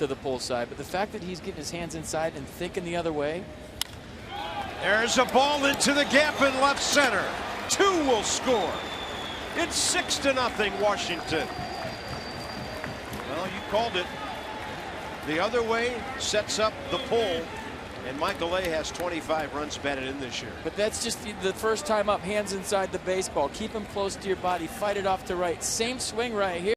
to the pull side, but the fact that he's getting his hands inside and thinking the other way. There's a ball into the gap in left center. 2 will score. It's 6-0 Washington. Well, you called it. The other way sets up the pull, and Michael A. has 25 runs batted in this year. But that's just the first time up, hands inside the baseball. Keep him close to your body, fight it off to right. Same swing right here.